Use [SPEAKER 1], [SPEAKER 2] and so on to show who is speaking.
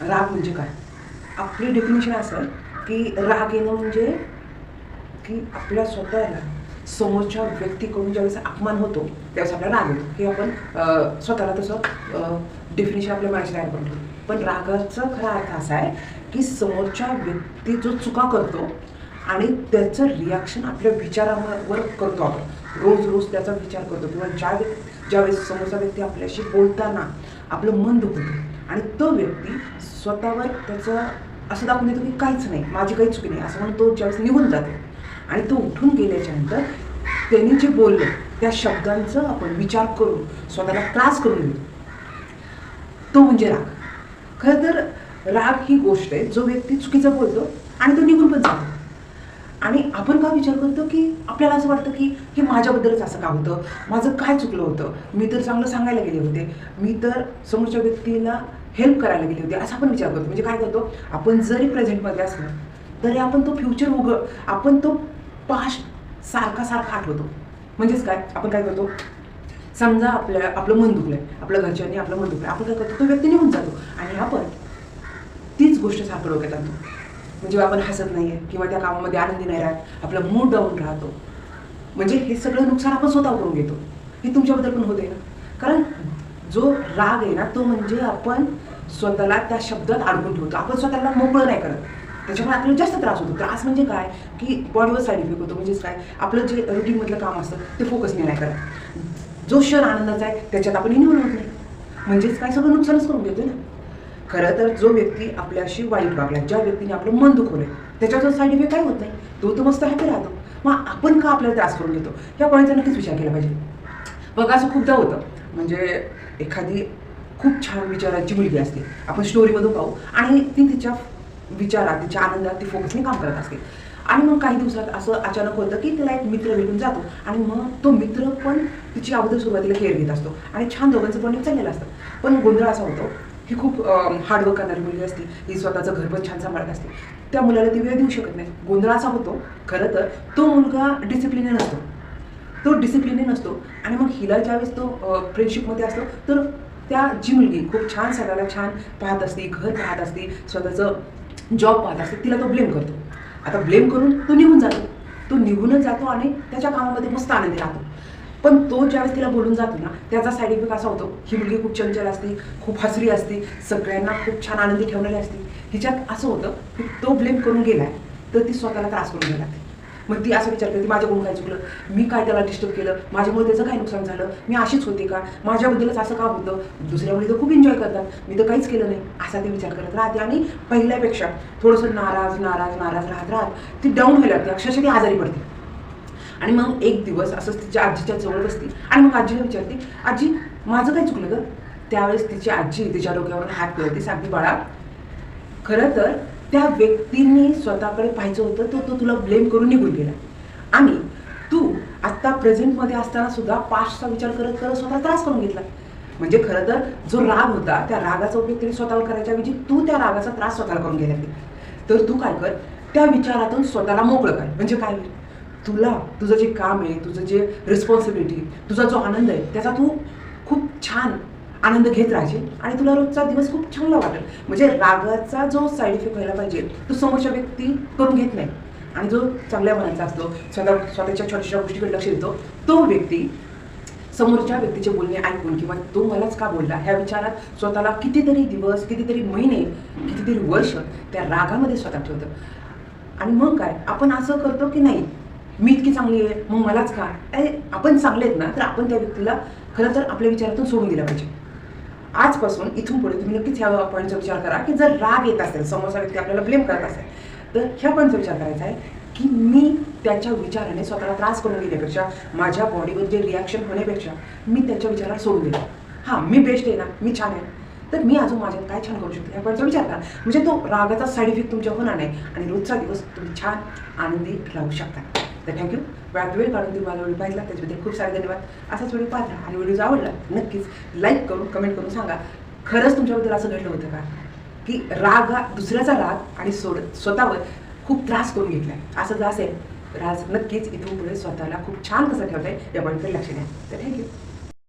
[SPEAKER 1] राग म्हणजे काय? आपली डेफिनेशन असं आहे की राग येणं म्हणजे की आपल्या स्वतःला समोरच्या व्यक्तीकडून ज्यावेळेस अपमान होतो त्यावेळेस आपल्याला राग येतो, की आपण स्वतःला तसं डेफिनेशन आपल्या मनाशी तयार करतो. पण रागाचा खरा अर्थ असा आहे की समोरच्या व्यक्ती जो चुका करतो आणि त्याचं रिॲक्शन आपल्या विचारावर करतो. आपण रोज रोज त्याचा विचार करतो किंवा ज्यावेळेस समोरचा व्यक्ती आपल्याशी बोलताना आपलं मन दुखतं आणि तो व्यक्ती स्वतःवर त्याचं असं दाखवून देतो की काहीच नाही, माझी काही चुकी नाही असं म्हणून तो ज्यावेळेस निघून जातो आणि तो उठून गेल्याच्यानंतर त्यांनी जे बोललं त्या शब्दांचं आपण विचार करून स्वतःला त्रास करून घेतो, तो म्हणजे राग. खरं तर राग ही गोष्ट आहे जो व्यक्ती चुकीचं बोलतो आणि तो निघून पण जातो. आणि आपण का विचार करतो की आपल्याला असं वाटतं की हे माझ्याबद्दलच असं का होतं, माझं काय चुकलं होतं, मी तर चांगलं सांगायला गेले होते, मी तर समोरच्या व्यक्तीला हेल्प करायला गेले होते, असा आपण विचार करतो. म्हणजे काय करतो आपण, जरी प्रेझेंटमध्ये असलं तरी आपण तो फ्युचर आपण तो पास्ट सारखा सारखा आठवतो. म्हणजेच काय, आपण काय करतो, समजा आपलं मन दुखलंय, आपल्या घरच्यांनी आपलं मन दुखलं, आपण काय करतो, तो व्यक्ती निघून जातो आणि आपण तीच गोष्ट सारखं डोक्यात आणतो. म्हणजे आपण हसत नाही आहे किंवा त्या कामामध्ये आनंदी नाही राहत, आपला मूड डाऊन राहतो. म्हणजे हे सगळं नुकसान आपण स्वतः करून घेतो. हे तुमच्याबद्दल पण होते ना. कारण जो राग आहे ना, तो म्हणजे आपण स्वतःला त्या शब्दात अडकून ठेवतो, आपण स्वतःला मोकळं नाही करत. त्याच्यामुळे आपल्याला जास्त त्रास होतो. त्रास म्हणजे काय की बॉडीवर साईड इफेक्ट होतो. म्हणजेच काय, आपलं जे रुटीनमधलं काम असतं ते फोकसने नाही करत. जो क्षण आनंदाचा आहे त्याच्यात आपण इन्व्हॉल्व होत नाही. म्हणजेच काय, सगळं नुकसानच करून घेतो ना. खरं तर जो व्यक्ती आपल्याशी वाईट वागला, ज्या व्यक्तीने आपलं मन दुखवलंय, त्याच्यावर साईड इफेक्ट काय होत नाही, तो तर मस्त हॅपी राहतो. मग आपण का आपल्याला त्रास करून घेतो, या पॉईंटचा नक्कीच विचार केला पाहिजे. बघा, असं खूपदा होतं. म्हणजे एखादी खूप छान विचारांची मुलगी असते, आपण स्टोरीमधून पाहू, आणि ती तिच्या विचारात, तिच्या आनंदात ती फोकसने काम करत असते. आणि मग काही दिवसात असं अचानक होतं की तिला एक मित्र भेटून जातो आणि मग तो मित्र पण तिची अगोदर सुरुवातीला केअर घेत असतो आणि छान दोघांचं पण चाललेलं असतं. पण गोंधळ असा होतो, ही खूप हार्डवर्क करणारी मुलगी असते, ही स्वतःचं घर पण छान सांभाळत असते, त्या मुलाला ती वेळ देऊ शकत नाही. गोंधळ असा होतो, खरं तर तो मुलगा डिसिप्लिने नसतो आणि मग हिला ज्यावेळेस तो फ्रेंडशिपमध्ये असतो तर जी मुलगी खूप छान सगळ्याला छान पाहत असते, घर पाहत असते, स्वतःचं जॉब पाहत असते, तिला तो ब्लेम करतो. आता ब्लेम करून तो निघूनच जातो आणि त्याच्या कामामध्ये मस्त आनंदी राहतो. पण तो ज्यावेळेस तिला बोलून जातो ना, त्याचा साईड इफेक्ट असा होतो, ही मुलगी खूप चंचल असते, खूप हसरी असते, सगळ्यांना खूप छान आनंदी ठेवणारी असते. हिच्यात असं होतं की तो ब्लेम करून गेलाय तर ती स्वतःला त्रास करून घ्यायला लागते. मग ती असं विचार करते, माझ्याकडून काय चुकलं, मी काय त्याला डिस्टर्ब केलं, माझ्यामुळे त्याचं काय नुकसान झालं, मी अशीच होते का, माझ्याबद्दलच असं का होतं, दुसऱ्या मुली तर खूप एन्जॉय करतात, मी तर काहीच केलं नाही, असा ती विचार करत राहते. आणि पहिल्यापेक्षा थोडंसं नाराज राहत ती डाऊन व्हायला लागते, अक्षरशः ती आजारी पडते. आणि मग एक दिवस असंच तिच्या आजीच्या जवळ बसते आणि मग आजीला विचारते, आजी माझं काय चुकलं गं. त्यावेळेस तिची आजी तिच्या डोक्यावरून हात फिरवते, सांगते, बाळा, खरं तर त्या व्यक्तीने स्वतःकडे पाहायचं होतं, तो तुला ब्लेम करून निघून गेला आणि तू आत्ता प्रेझेंटमध्ये असताना सुद्धा पास्टचा विचार करत करत स्वतः त्रास करून घेतला. म्हणजे खरं तर जो राग होता त्या रागाचा उपयोग तरी स्वतःवर करायच्या ऐवजी तू त्या रागाचा त्रास स्वतःला करून गेला. तर तू काय कर, त्या विचारातून स्वतःला मोकळं कर. म्हणजे काय, तुला तुझं जे काम आहे, तुझं जे रिस्पॉन्सिबिलिटी, तुझा जो आनंद आहे, त्याचा तू खूप छान आनंद घेत राहायचे आणि तुला रोजचा दिवस खूप चांगला वाटेल. म्हणजे रागाचा जो साईड इफेक्ट व्हायला पाहिजे तो समोरच्या व्यक्ती करून घेत नाही आणि जो चांगल्या मनाचा असतो, स्वतःच्या छोट्याशा गोष्टीकडे लक्ष देतो, तो व्यक्ती समोरच्या व्यक्तीचे बोलणे ऐकून किंवा तो मलाच का बोलला ह्या विचारात स्वतःला कितीतरी दिवस, कितीतरी महिने, कितीतरी वर्ष त्या रागामध्ये स्वतः ठेवतं. आणि मग काय, आपण असं करतो की नाही, मी इतकी चांगली आहे मग मलाच का. आपण चांगले आहेत ना, तर आपण त्या व्यक्तीला खरं तर आपल्या विचारातून सोडून दिला पाहिजे. आजपासून इथून पुढे तुम्ही नक्कीच ह्या पॉईंटचा विचार करा की जर राग येत असेल, समोरचा व्यक्ती आपल्याला ब्लेम करत असेल, तर ह्या पॉईंटचा विचार करायचा आहे की मी त्याच्या विचाराने स्वतःला त्रास करून घेण्यापेक्षा, माझ्या बॉडीवर जे रिॲक्शन होण्यापेक्षा मी त्याच्या विचाराला सोडून दिला. हां, मी बेस्ट आहे ना, मी छान आहे, तर मी अजून माझ्यात काय छान करू शकतो ह्या पॉईंटचा विचार करा. म्हणजे तो रागाचा साईड इफेक्ट तुमच्या होणार नाही आणि रोजचा दिवस तुम्ही छान आनंदी राहू शकता. तर थँक्यू. वेळ काढून तुम्ही माझा व्हिडिओ पाहिला त्याच्याबद्दल खूप सारे धन्यवाद. असाच व्हिडिओ पाहिला आणि व्हिडिओ आवडला नक्कीच लाईक करून कमेंट करून सांगा, खरंच तुमच्याबद्दल असं घडलं होतं का की दुसऱ्याचा राग आणि स्वतःवर खूप त्रास करून घेतलाय. असं जर असेल तर आज नक्कीच इथून पुढे स्वतःला खूप छान कसं ठेवताय या पॉईंटकडे लक्ष द्या. तर थँक्यू.